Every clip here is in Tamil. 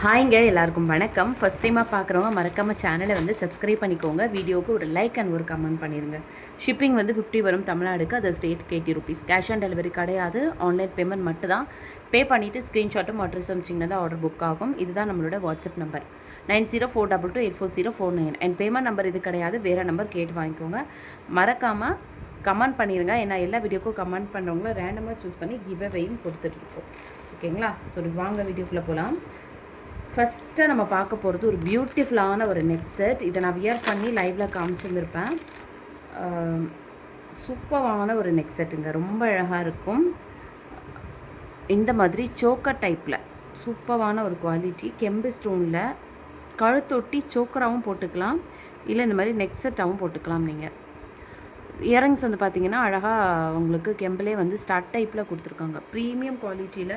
ஹாய்ங்க, எல்லாருக்கும் வணக்கம். ஃபஸ்ட் டைமாக பார்க்குறவங்க மறக்காமல் சேனலை வந்து சப்ஸ்கிரைப் பண்ணிக்கோங்க. வீடியோவுக்கு ஒரு லைக் அண்ட் ஒரு கமெண்ட் பண்ணிடுங்க. ஷிப்பிங் வந்து 50 வரும் தமிழ்நாடுக்கு. அது state 80 rupees. Cash on delivery கிடையாது. ஆன்லைன் பேமெண்ட் மட்டும் தான். பே பண்ணிவிட்டு ஸ்க்ரீன்ஷாட்டும் அட்ரஸ் அனுப்பிச்சிங்கன்னா தான் ஆர்டர் புக் ஆகும். இதுதான் நம்மளோட WhatsApp number 9042228409. And payment number இது கிடையாது, வேறு நம்பர் கேட்டு வாங்கிக்கோங்க. மறக்காமல் கமெண்ட் பண்ணிடுங்க. ஏன்னா எல்லா வீடியோக்கும் கமெண்ட் பண்ணுறவங்கள ரேண்டமாக சூஸ் பண்ணி கிவ் அவேயும் கொடுத்துட்ருக்கோம். ஓகேங்களா? ஸோ வாங்க வீடியோக்குள்ளே போகலாம். ஃபஸ்ட்டாக நம்ம பார்க்க போகிறது ஒரு பியூட்டிஃபுல்லான ஒரு நெக் செட். இதை நான் வியர் பண்ணி லைவில் காமிச்சிருந்துருப்பேன். சூப்பரான ஒரு நெக் செட்டுங்க, ரொம்ப அழகாக இருக்கும். இந்த மாதிரி சோக்கர் டைப்பில் சூப்பரான ஒரு குவாலிட்டி. கெம்பு ஸ்டோனில் கழுத்தொட்டி சோக்கராகவும் போட்டுக்கலாம், இல்லை இந்த மாதிரி நெக் செட்டாகவும் போட்டுக்கலாம். நீங்கள் இயரிங்ஸ் வந்து பார்த்திங்கன்னா அழகாக உங்களுக்கு கெம்பிலே வந்து ஸ்டார்ட் டைப்பில் கொடுத்துருக்காங்க. ப்ரீமியம் குவாலிட்டியில்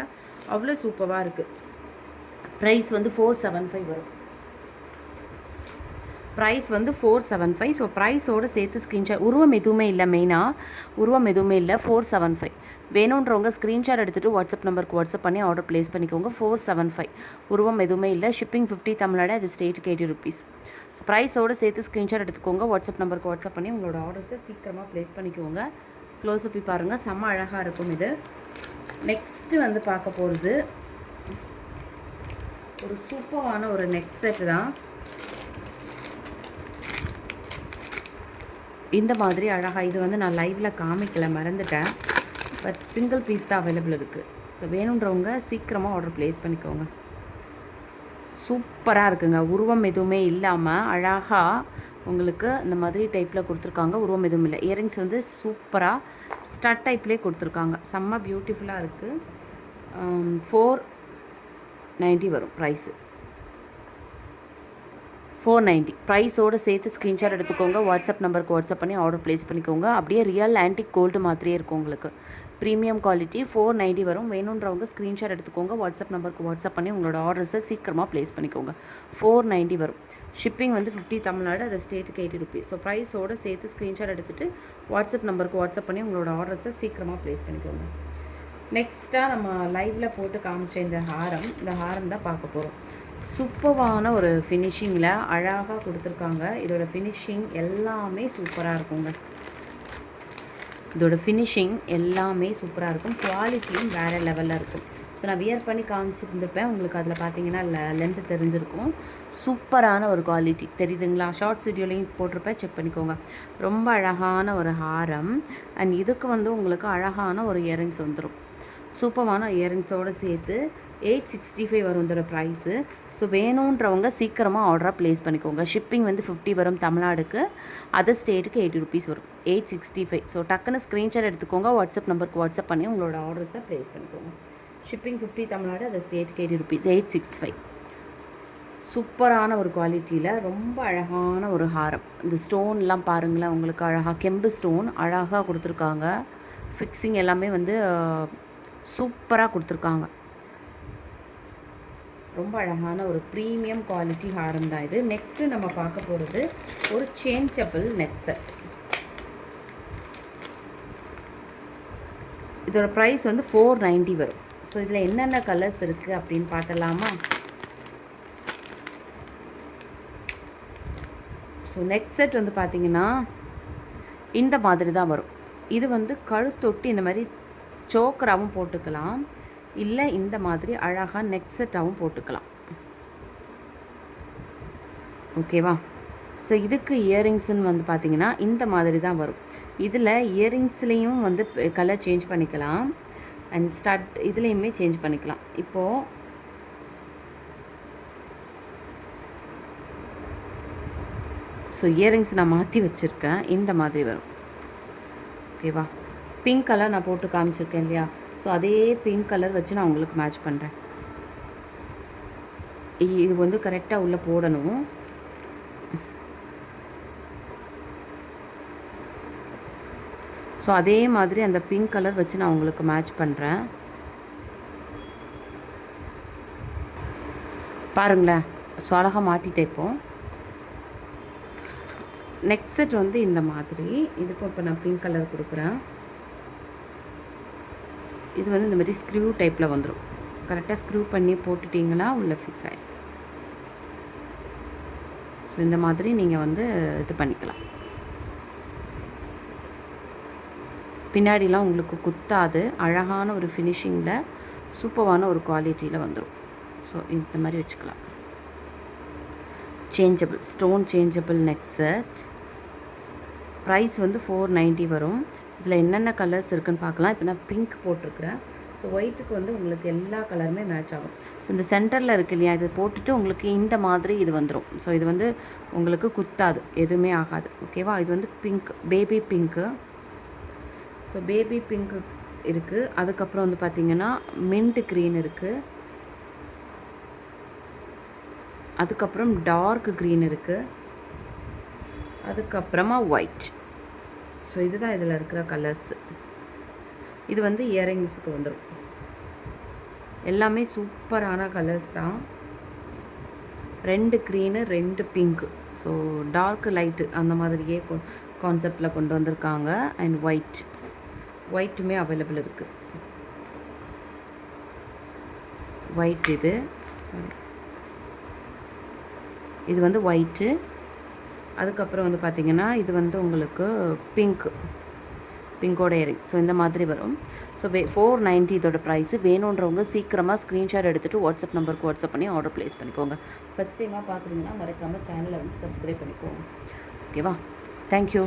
அவ்வளோ சூப்பராக இருக்குது. ப்ரைஸ் வந்து 475 வரும். ப்ரைஸ் வந்து 475. ஸோ ப்ரைஸோடு சேர்த்து ஸ்க்ரீன்ஷாட், உருவம் எதுவுமே இல்லை, மெயினாக உருவம் எதுவுமே இல்லை. 475 வேணுன்றவங்க ஸ்க்ரீன்ஷாட் எடுத்துகிட்டு வாட்ஸ்அப் நம்பருக்கு வாட்ஸ்அப் பண்ணி ஆர்டர் ப்ளேஸ் பண்ணிக்கோங்க. 475 உருவம் எதுவுமே இல்லை. ஷிப்பிங் 50 தமிழ்நாடு, அது ஸ்டேட்டுக்கு 80 rupees. ஸோ ப்ரைஸோடு சேர்த்து ஸ்க்ரீன்ஷாட் எடுத்துக்கோங்க. வாட்ஸ்அப் நம்பருக்கு வாட்ஸ்அப் பண்ணி உங்களோட ஆர்டர்ஸை சீக்கிரமாக ப்ளேஸ் பண்ணிக்கோங்க. க்ளோஸ்அப் போய் பாருங்கள், செம்ம அழகாக இருக்கும் இது. நெக்ஸ்ட்டு வந்து பார்க்க போகிறது ஒரு சூப்பரான ஒரு நெக் செட் தான். இந்த மாதிரி அழகாக, இது வந்து நான் லைவில் காமிக்கல, மறந்துட்டேன். பட் சிங்கிள் பீஸ் தான் அவைலபிள் இருக்குது. ஸோ வேணுன்றவங்க சீக்கிரமாக ஆர்டர் ப்ளேஸ் பண்ணிக்கோங்க. சூப்பராக இருக்குங்க. உருவம் எதுவுமே இல்லாமல் அழகாக உங்களுக்கு இந்த மாதிரி டைப்பில் கொடுத்துருக்காங்க. உருவம் எதுவும் இல்லை. இயரிங்ஸ் வந்து சூப்பராக ஸ்டட் டைப்லேயே கொடுத்துருக்காங்க. செம்ம பியூட்டிஃபுல்லாக இருக்குது. 490 வரும் ப்ரைஸு. 490 ப்ரைஸோடு சேர்த்து ஸ்க்ரீன்ஷாட் எடுத்துக்கோங்க. வாட்ஸ்அப் நம்பருக்கு வாட்ஸ்அப் பண்ணி ஆர்டர் ப்ளேஸ் பண்ணிக்கோங்க. அப்படியே ரியல் ஆன்டிக் கோல்டு மாதிரியே இருக்கும் உங்களுக்கு. ப்ரீமியம் குவாலிட்டி 490 வரும். வேணுன்றவங்க ஸ்க்ரீன்ஷாட் எடுத்துக்கோங்க. வாட்ஸ்அப் நம்பருக்கு வாட்ஸ்அப் பண்ணி உங்களோட ஆர்டர்ஸை சீக்கிரமாக ப்ளேஸ் பண்ணிக்கோங்க. 490 வரும். ஷிப்பிங் வந்து 50 தமிழ்நாடு, அது ஸ்டேட்டுக்கு 80 rupees. ஸோ ப்ரைஸோடு சேர்த்து ஸ்க்ரீன்ஷாட் எடுத்துகிட்டு வாட்ஸ்அப் நம்பருக்கு வாட்ஸ்அப் பண்ணி உங்களோட ஆர்டர்ஸை சீக்கிரமாக ப்ளேஸ் பண்ணிக்கோங்க. நெக்ஸ்ட்டாக நம்ம லைவில் போட்டு காமிச்ச இந்த ஹாரம் தான் பார்க்க போகிறோம். சூப்பரான ஒரு ஃபினிஷிங்கில் அழகாக கொடுத்துருக்காங்க. இதோட ஃபினிஷிங் எல்லாமே சூப்பராக இருக்குங்க. இதோட ஃபினிஷிங் எல்லாமே சூப்பராக இருக்கும். குவாலிட்டியும் வேறு லெவலில் இருக்கும். ஸோ நான் வியர் பண்ணி காமிச்சிருந்துருப்பேன். உங்களுக்கு அதில் பார்த்தீங்கன்னா லென்த்து தெரிஞ்சிருக்கும். சூப்பரான ஒரு குவாலிட்டி தெரியுதுங்களா? ஷார்ட்ஸ் வீடியோலையும் போட்டிருப்பேன், செக் பண்ணிக்கோங்க. ரொம்ப அழகான ஒரு ஹாரம். அண்ட் இதுக்கு வந்து உங்களுக்கு அழகான ஒரு இயரிங்ஸ் வந்துடும். சூப்பரான இயரிங்ஸோடு சேர்த்து 865 வரும் இதோட ப்ரைஸு. ஸோ வேணுன்றவங்க சீக்கிரமாக ஆர்டராக ப்ளேஸ் பண்ணிக்கோங்க. ஷிப்பிங் வந்து 50 வரும் தமிழ்நாடுக்கு, அதர் ஸ்டேட்டுக்கு 80 rupees வரும். 865. ஸோ டக்குன்னு ஸ்க்ரீன்ஷாட் எடுத்துக்கோங்க. வாட்ஸ்அப் நம்பருக்கு வாட்ஸ்அப் பண்ணி உங்களோட ஆர்டர்ஸை ப்ளேஸ் பண்ணிக்கோங்க. ஷிப்பிங் 50 தமிழ்நாடு, அதர் ஸ்டேட்டுக்கு 80 rupees. 865. சூப்பரான ஒரு குவாலிட்டியில் ரொம்ப அழகான ஒரு ஹாரம். இந்த ஸ்டோன்லாம் பாருங்களேன், உங்களுக்கு அழகாக கெம்பு ஸ்டோன் அழகாக கொடுத்துருக்காங்க. ஃபிக்ஸிங் எல்லாமே வந்து சூப்பராக கொடுத்துருக்காங்க. ரொம்ப அழகான ஒரு ப்ரீமியம் குவாலிட்டி ஹாரம் தான் இது. நெக்ஸ்ட்டு நம்ம பார்க்க போகிறது ஒரு சேஞ்சபிள் நெக் செட். இதோட ப்ரைஸ் வந்து 490 வரும். ஸோ இதில் என்னென்ன கலர்ஸ் இருக்குது அப்படின்னு பார்த்தலாமா? ஸோ நெக் செட் வந்து பார்த்திங்கன்னா இந்த மாதிரி தான் வரும். இது வந்து கழுத்தொட்டி இந்த மாதிரி சோக்கராகவும் போட்டுக்கலாம், இல்லை இந்த மாதிரி அழகாக நெக் செட்டாகவும் போட்டுக்கலாம். ஓகேவா? ஸோ இதுக்கு இயரிங்ஸ்ன்னு வந்து பார்த்திங்கன்னா இந்த மாதிரி தான் வரும். இதில் இயரிங்ஸ்லேயும் வந்து கலர் சேஞ்ச் பண்ணிக்கலாம், அண்ட் ஸ்டட் இதுலேயுமே சேஞ்ச் பண்ணிக்கலாம். இப்போது ஸோ இயரிங்ஸ் நான் மாற்றி வச்சுருக்கேன், இந்த மாதிரி வரும். ஓகேவா? பிங்க் கலர் நான் போட்டு காமிச்சிருக்கேன் இல்லையா? ஸோ அதே பிங்க் கலர் வச்சு நான் உங்களுக்கு மேட்ச் பண்ணுறேன். இது வந்து கரெக்டாக உள்ளே போடணும். ஸோ அதே மாதிரி அந்த பிங்க் கலர் வச்சு நான் உங்களுக்கு மேட்ச் பண்ணுறேன். பாருங்களேன், ஸோ அழகாக மாட்டிட்டே இப்போது. நெக் செட் வந்து இந்த மாதிரி. இதுக்கும் இப்போ நான் பிங்க் கலர் கொடுக்குறேன். இது வந்து இந்த மாதிரி ஸ்க்ரூ டைப்பில் வந்துடும். கரெக்டாக ஸ்க்ரூ பண்ணி போட்டுட்டிங்கன்னா உள்ளே ஃபிக்ஸ் ஆகிடும். ஸோ இந்த மாதிரி நீங்கள் வந்து இது பண்ணிக்கலாம். பின்னாடிலாம் உங்களுக்கு குத்தாது, அழகான ஒரு ஃபினிஷிங்கில் சூப்பரான ஒரு குவாலிட்டியில் வந்துடும். ஸோ இந்த மாதிரி வச்சுக்கலாம். Changeable, stone changeable neck set. Price வந்து 490 வரும். இதில் என்னென்ன கலர்ஸ் இருக்குதுன்னு பார்க்கலாம். இப்போ நான் பிங்க் போட்டிருக்கிறேன். ஸோ ஒயிட்டுக்கு வந்து உங்களுக்கு எல்லா கலருமே மேட்ச் ஆகும். ஸோ இந்த சென்டரில் இருக்குது இல்லையா, இது போட்டுட்டு உங்களுக்கு இந்த மாதிரி இது வந்துடும். ஸோ இது வந்து உங்களுக்கு குத்தாது, எதுவுமே ஆகாது. ஓகேவா? இது வந்து pink, baby pink. So baby pink இருக்குது. அதுக்கப்புறம் வந்து பார்த்திங்கன்னா மின்ட் க்ரீன் இருக்குது. அதுக்கப்புறம் டார்க் க்ரீன் இருக்குது. அதுக்கப்புறமா ஒயிட். ஸோ இதுதான் இதில் இருக்கிற கலர்ஸ். இது வந்து இயரிங்ஸுக்கு வந்துடும். எல்லாமே சூப்பரான கலர்ஸ் தான். 2 green 2 pink. So dark light அந்த மாதிரியே கான்செப்டில் கொண்டு வந்திருக்காங்க. அண்ட் ஒயிட்டுமே அவைலபிள் இருக்குது. ஒயிட் இது வந்து ஒயிட்டு. அதுக்கப்புறம் வந்து பார்த்திங்கன்னா இது வந்து உங்களுக்கு பிங்கோட இயரிங். ஸோ இந்த மாதிரி வரும். ஸோ 490 இதோட ப்ரைஸு. வேணுன்றவங்க சீக்கிரமாக ஸ்க்ரீன்ஷாட் எடுத்துகிட்டு வாட்ஸ்அப் நம்பருக்கு வாட்ஸ்அப் பண்ணி ஆர்டர் ப்ளேஸ் பண்ணிக்கோங்க. ஃபஸ்ட் டைமாக பார்க்குறீங்கன்னா மறக்காமல் சேனலை வந்து சப்ஸ்கிரைப் பண்ணிக்கோங்க. ஓகேவா? தேங்க்யூ.